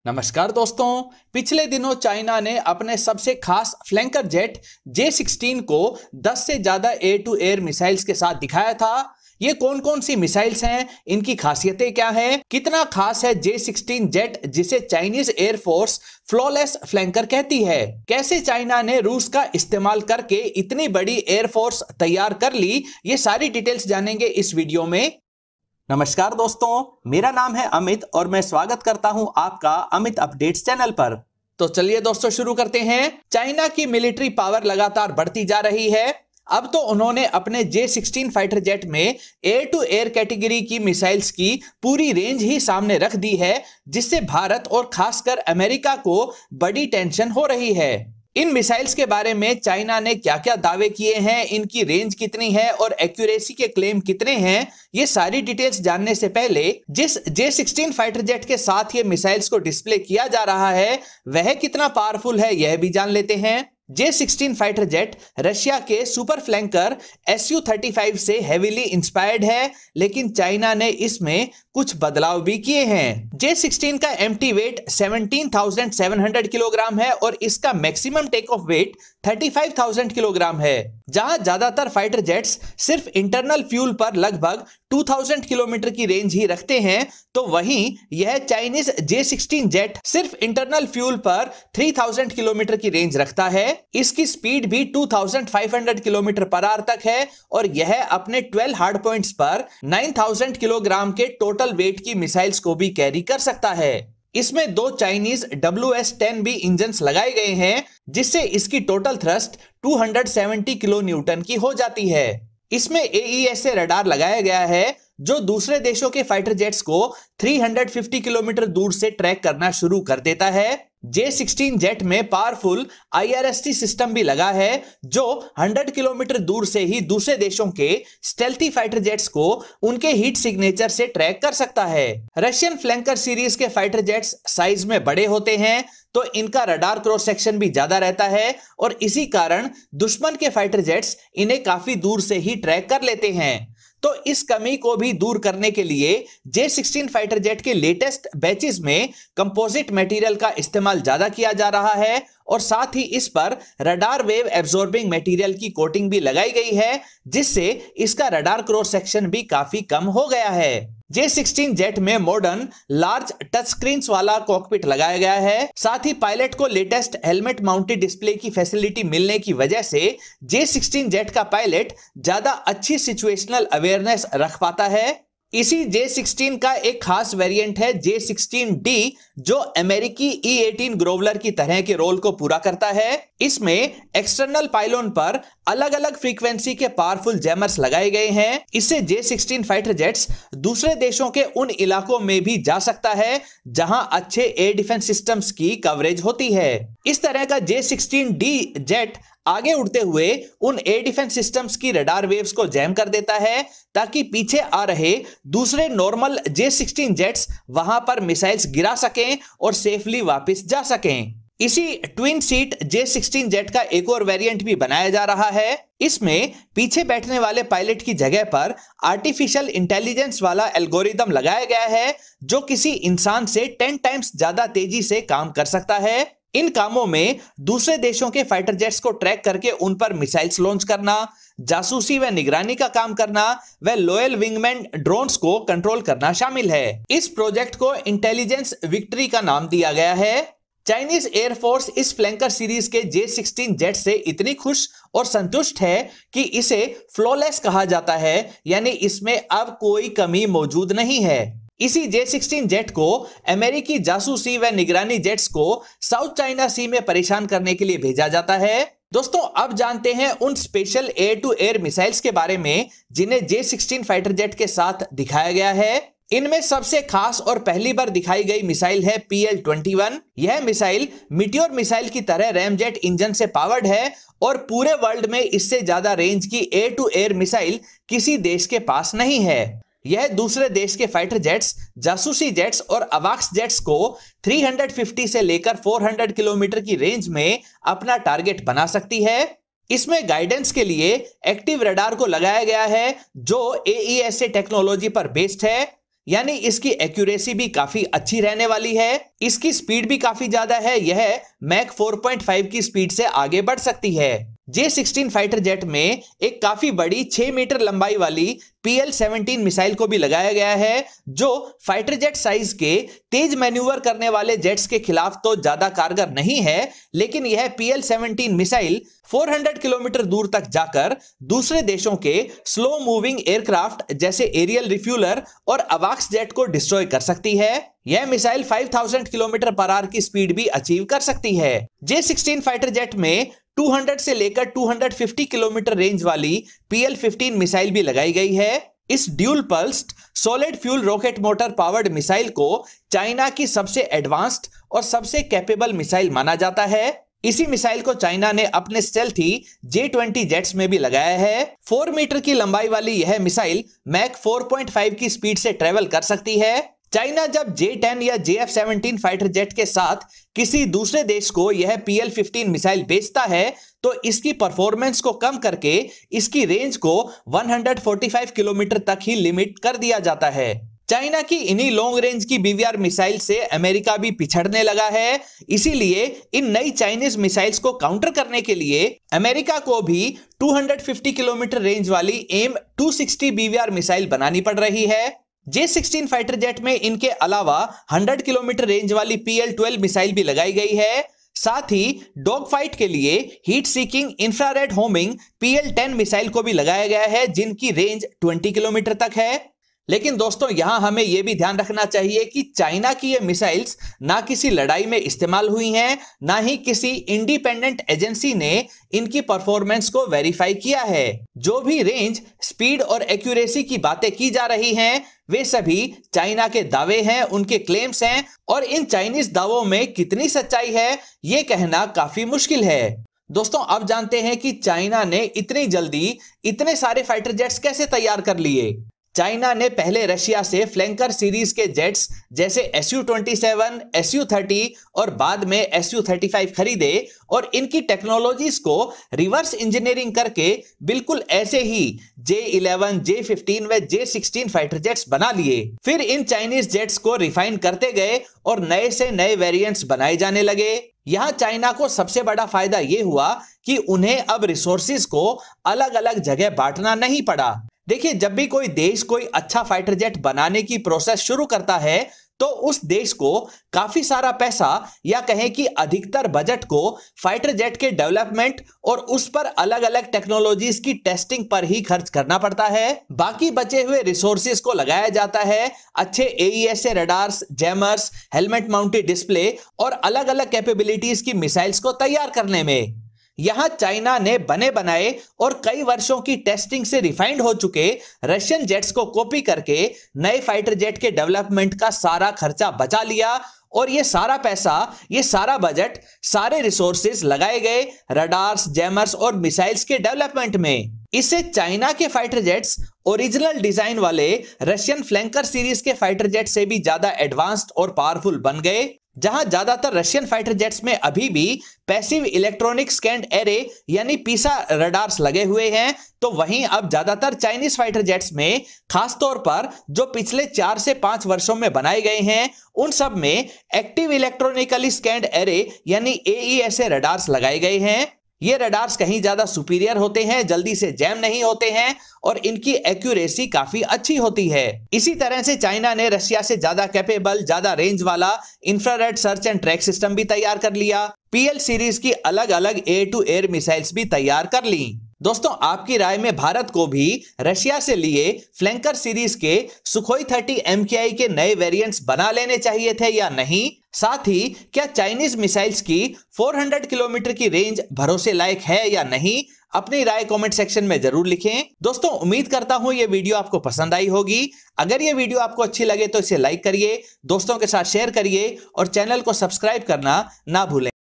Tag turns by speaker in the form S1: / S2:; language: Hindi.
S1: नमस्कार दोस्तों। पिछले दिनों चाइना ने अपने सबसे खास फ्लैंकर जेट J-16 को 10 से ज्यादा एयर टू एयर मिसाइल्स के साथ दिखाया था। ये कौन कौन सी मिसाइल्स हैं, इनकी खासियतें क्या हैं, कितना खास है J-16 जेट जिसे चाइनीज एयरफोर्स फ्लॉलेस फ्लैंकर कहती है, कैसे चाइना ने रूस का इस्तेमाल करके इतनी बड़ी एयरफोर्स तैयार कर ली, ये सारी डिटेल्स जानेंगे इस वीडियो में। नमस्कार दोस्तों, मेरा नाम है अमित और मैं स्वागत करता हूं आपका अमित अपडेट्स चैनल पर। तो चलिए दोस्तों शुरू करते हैं। चाइना की मिलिट्री पावर लगातार बढ़ती जा रही है। अब तो उन्होंने अपने J-16 फाइटर जेट में एयर टू एयर कैटेगरी की मिसाइल्स की पूरी रेंज ही सामने रख दी है, जिससे भारत और खासकर अमेरिका को बड़ी टेंशन हो रही है। इन मिसाइल्स के बारे में चाइना ने क्या क्या दावे किए हैं, इनकी रेंज कितनी है और एक्यूरेसी के क्लेम कितने हैं, ये सारी डिटेल्स जानने से पहले जिस J-16 फाइटर जेट के साथ ये मिसाइल्स को डिस्प्ले किया जा रहा है वह कितना पावरफुल है यह भी जान लेते हैं। J-16 फाइटर जेट रशिया के सुपर फ्लैंकर Su-35 से हेवीली इंस्पायर्ड है, लेकिन चाइना ने इसमें कुछ बदलाव भी किए हैं। J-16 का एम्प्टी वेट 17,700 किलोग्राम है और इसका maximum take off weight 35,000 kilogram है। जहां ज्यादातर फाइटर जेट्स सिर्फ इंटरनल फ्यूल पर लगभग 2000 किलोमीटर की रेंज ही रखते हैं, तो वहीं यह चाइनीज J-16 जेट सिर्फ इंटरनल फ्यूल पर 3000 किलोमीटर की रेंज रखता है। इसकी स्पीड भी 2500 किलोमीटर पर आवर तक है और यह अपने 12 हार्ड पॉइंट्स पर 9000 किलोग्राम के टोटल वेट की मिसाइल्स को भी कैरी कर सकता है। इसमें दो चाइनीज WS-10B इंजन्स लगाए गए हैं, जिससे इसकी टोटल थ्रस्ट 270 किलो न्यूटन की हो जाती है। इसमें AESA रडार लगाया गया है जो दूसरे देशों के फाइटर जेट्स को 350 किलोमीटर दूर से ट्रैक करना शुरू कर देता है। J-16 जेट में पावरफुल IRST सिस्टम भी लगा है जो 100 किलोमीटर दूर से ही दूसरे देशों के स्टेल्थी फाइटर जेट्स को उनके हीट सिग्नेचर से ट्रैक कर सकता है। रशियन फ्लैंकर सीरीज के फाइटर जेट्स साइज में बड़े होते हैं, तो इनका रडार क्रॉस सेक्शन भी ज्यादा रहता है और इसी कारण दुश्मन के फाइटर जेट्स इन्हें काफी दूर से ही ट्रैक कर लेते हैं। तो इस कमी को भी दूर करने के लिए J-16 फाइटर जेट के लेटेस्ट बैचेस में कंपोजिट मटेरियल का इस्तेमाल ज्यादा किया जा रहा है और साथ ही इस पर रडार वेव एब्जॉर्बिंग मटेरियल की कोटिंग भी लगाई गई है, जिससे इसका रडार क्रॉस सेक्शन भी काफी कम हो गया है। J-16 जेट में मॉडर्न लार्ज टच स्क्रीन्स वाला कॉकपिट लगाया गया है। साथ ही पायलट को लेटेस्ट हेलमेट माउंटेड डिस्प्ले की फैसिलिटी मिलने की वजह से J-16 जेट का पायलट ज्यादा अच्छी सिचुएशनल अवेयरनेस रख पाता है। इसी J-16 का एक खास वेरिएंट है J-16D जो अमेरिकी E-18 ग्रोवलर की तरह के रोल को पूरा करता है। इसमें एक्सटर्नल पाइलोन पर अलग अलग फ्रीक्वेंसी के पावरफुल जैमर्स लगाए गए हैं। इससे J-16 फाइटर जेट्स दूसरे देशों के उन इलाकों में भी जा सकता है जहां अच्छे एयर डिफेंस सिस्टम्स की कवरेज होती है। इस तरह का J-16D जेट आगे उड़ते हुए उन एयर डिफेंस सिस्टम्स की रडार वेव्स को जैम कर देता है ताकि पीछे आ रहे दूसरे नॉर्मल J-16 जेट्स वहां पर मिसाइल्स गिरा सकें और सेफली वापस जा सकें। इसी ट्विन सीट J-16 जेट का एक और वेरिएंट भी बनाया जा रहा है। इसमें पीछे बैठने वाले पायलट की जगह पर आर्टिफिशियल इंटेलिजेंस वाला एल्गोरिदम लगाया गया है जो किसी इंसान से 10 टाइम्स ज्यादा तेजी से काम कर सकता है। इन कामों में दूसरे देशों के फाइटर जेट्स को ट्रैक करके उन पर मिसाइल्स लॉन्च करना, जासूसी व निगरानी का काम करना व लॉयल विंगमैन ड्रोन्स को कंट्रोल करना शामिल है। इस प्रोजेक्ट को इंटेलिजेंस विक्ट्री का नाम दिया गया है। चाइनीज एयरफोर्स इस फ्लैंकर सीरीज के J-16 जेट से इतनी खुश और संतुष्ट है कि इसे फ्लॉलेस कहा जाता है, यानी इसमें अब कोई कमी मौजूद नहीं है। इसी J-16 जेट को अमेरिकी जासूसी व निगरानी जेट्स को साउथ चाइना सी में परेशान करने के लिए भेजा जाता है। दोस्तों अब जानते हैं उन special air to air missiles के बारे में जिन्हें J-16 फाइटर जेट के साथ दिखाया गया है। इनमें सबसे खास और पहली बार दिखाई गई मिसाइल है PL-21। यह मिसाइल मिटियोर मिसाइल की तरह रैमजेट इंजन से पावर्ड है और पूरे वर्ल्ड में इससे ज्यादा रेंज की एयर टू एयर मिसाइल किसी देश के पास नहीं है। यह दूसरे देश के फाइटर जेट्स, जासूसी जेट्स और अवाक्स जेट्स को 350 से लेकर 400 किलोमीटर की रेंज में अपना टारगेट बना सकती है। इसमें गाइडेंस के लिए एक्टिव रडार को लगाया गया है जो AESA टेक्नोलॉजी पर बेस्ड है। यानी इसकी एक्यूरेसी भी काफी अच्छी रहने वाली है। इसकी स्पीड भी काफी ज्यादा है, यह मैक 4.5 की स्पीड से आगे बढ़ सकती है। J-16 फाइटर जेट में एक काफी बड़ी 6 मीटर लंबाई वाली PL-17 मिसाइल को भी लगाया गया है, जो फाइटर जेट साइज के तेज मैन्यूवर करने वाले जेट्स के खिलाफ तो ज्यादा कारगर नहीं है, लेकिन यह PL-17 मिसाइल 400 किलोमीटर दूर तक जाकर दूसरे देशों के स्लो मूविंग एयरक्राफ्ट जैसे एरियल रिफ्यूलर और अवाक्स जेट को डिस्ट्रॉय कर सकती है। यह मिसाइल 5000 किलोमीटर पर आवर की स्पीड भी अचीव कर सकती है। J-16 फाइटर जेट में 200 से लेकर 250 किलोमीटर रेंज वाली PL-15 मिसाइल भी लगाई गई है। इस dual pulsed solid fuel rocket motor powered missile को चाइना की सबसे एडवांस्ड और सबसे कैपेबल मिसाइल माना जाता है। इसी मिसाइल को चाइना ने अपने स्टेल्थी J-20 जेट्स में भी लगाया है। 4 मीटर की लंबाई वाली यह मिसाइल मैक 4.5 की स्पीड से ट्रेवल कर सकती है। चाइना जब J-10 या JF-17 फाइटर जेट के साथ किसी दूसरे देश को यह PL-15 मिसाइल बेचता है, तो इसकी परफॉर्मेंस को कम करके इसकी रेंज को 145 किलोमीटर तक ही लिमिट कर दिया जाता है। चाइना की इन्हीं लॉन्ग रेंज की BVR मिसाइल से अमेरिका भी पिछड़ने लगा है। इसीलिए इन नई चाइनीज मिसाइल्स को काउंटर करने के लिए अमेरिका को भी 250 किलोमीटर रेंज वाली AIM-260 BVR मिसाइल बनानी पड़ रही है। J-16 फाइटर जेट में इनके अलावा 100 किलोमीटर रेंज वाली PL-12 मिसाइल भी लगाई गई है। साथ ही डॉग फाइट के लिए heat seeking infrared homing PL-10 missile को भी लगाया गया है, जिनकी रेंज 20 किलोमीटर तक है। लेकिन दोस्तों यहां हमें यह भी ध्यान रखना चाहिए कि चाइना की ये मिसाइल्स ना किसी लड़ाई में इस्तेमाल हुई हैं, ना ही किसी इंडिपेंडेंट एजेंसी ने इनकी परफॉर्मेंस को वेरीफाई किया है। जो भी रेंज, स्पीड और एक्यूरेसी की बातें की जा रही हैं, वे सभी चाइना के दावे हैं, उनके क्लेम्स हैं, और इन चाइनीज दावों में कितनी सच्चाई है ये कहना काफी मुश्किल है। दोस्तों अब जानते हैं कि चाइना ने इतनी जल्दी इतने सारे फाइटर जेट्स कैसे तैयार कर लिए। चाइना ने पहले रशिया से फ्लैंकर सीरीज के जेट्स जैसे Su-27, Su-30 और बाद में Su-35 खरीदे और इनकी टेक्नोलॉजीज को रिवर्स इंजीनियरिंग करके बिल्कुल ऐसे ही J-11, J-15 व J-16 फाइटर जेट्स बना लिए। फिर इन चाइनीज जेट्स को रिफाइन करते गए और नए से नए वेरिएंट्स बनाए जाने लगे। यहां चाइना को सबसे बड़ा फायदा यह हुआ कि उन्हें अब रिसोर्सेज को अलग अलग जगह बांटना नहीं पड़ा। देखिए, जब भी कोई देश कोई अच्छा फाइटर जेट बनाने की प्रोसेस शुरू करता है, तो उस देश को काफी सारा पैसा या कहें कि अधिकतर बजट को फाइटर जेट के डेवलपमेंट और उस पर अलग अलग टेक्नोलॉजीज की टेस्टिंग पर ही खर्च करना पड़ता है। बाकी बचे हुए रिसोर्सेज को लगाया जाता है अच्छे AESA radars, jammers, helmet mounted display और अलग अलग कैपेबिलिटीज की मिसाइल्स को तैयार करने में। यहां चाइना ने बने बनाए और कई वर्षों की टेस्टिंग से रिफाइंड हो चुके रशियन जेट्स को कॉपी करके नए फाइटर जेट के डेवलपमेंट का सारा खर्चा बचा लिया और ये सारा पैसा, ये सारा बजट, सारे रिसोर्सेज लगाए गए रडार्स, जैमर्स और मिसाइल्स के डेवलपमेंट में। इससे चाइना के फाइटर जेट्स ओरिजिनल डिजाइन वाले रशियन फ्लैंकर सीरीज के फाइटर जेट से भी ज्यादा एडवांस्ड और पावरफुल बन गए। जहां ज्यादातर रशियन फाइटर जेट्स में अभी भी पैसिव इलेक्ट्रॉनिक स्कैंड एरे यानी पीसा रडार्स लगे हुए हैं, तो वहीं अब ज्यादातर चाइनीज फाइटर जेट्स में खासतौर पर जो पिछले 4 से 5 वर्षों में बनाए गए हैं, उन सब में एक्टिव इलेक्ट्रॉनिकली स्कैंड एरे यानी AESA रडार्स लगाए गए हैं। ये रडार्स कहीं ज्यादा सुपीरियर होते हैं, जल्दी से जैम नहीं होते हैं और इनकी एक्यूरेसी काफी अच्छी होती है। इसी तरह से चाइना ने रशिया से ज्यादा कैपेबल, ज्यादा रेंज वाला infrared search and track system भी तैयार कर लिया। PL सीरीज की अलग अलग एयर टू एयर मिसाइल्स भी तैयार कर ली। दोस्तों आपकी राय में भारत को भी रशिया से लिए फ्लैंकर सीरीज के सुखोई 30 MKI के नए वेरिएंट्स बना लेने चाहिए थे या नहीं? साथ ही क्या चाइनीज मिसाइल्स की 400 किलोमीटर की रेंज भरोसे लायक है या नहीं? अपनी राय कमेंट सेक्शन में जरूर लिखें। दोस्तों उम्मीद करता हूं ये वीडियो आपको पसंद आई होगी। अगर ये वीडियो आपको अच्छी लगे तो इसे लाइक करिए, दोस्तों के साथ शेयर करिए और चैनल को सब्सक्राइब करना ना भूलें।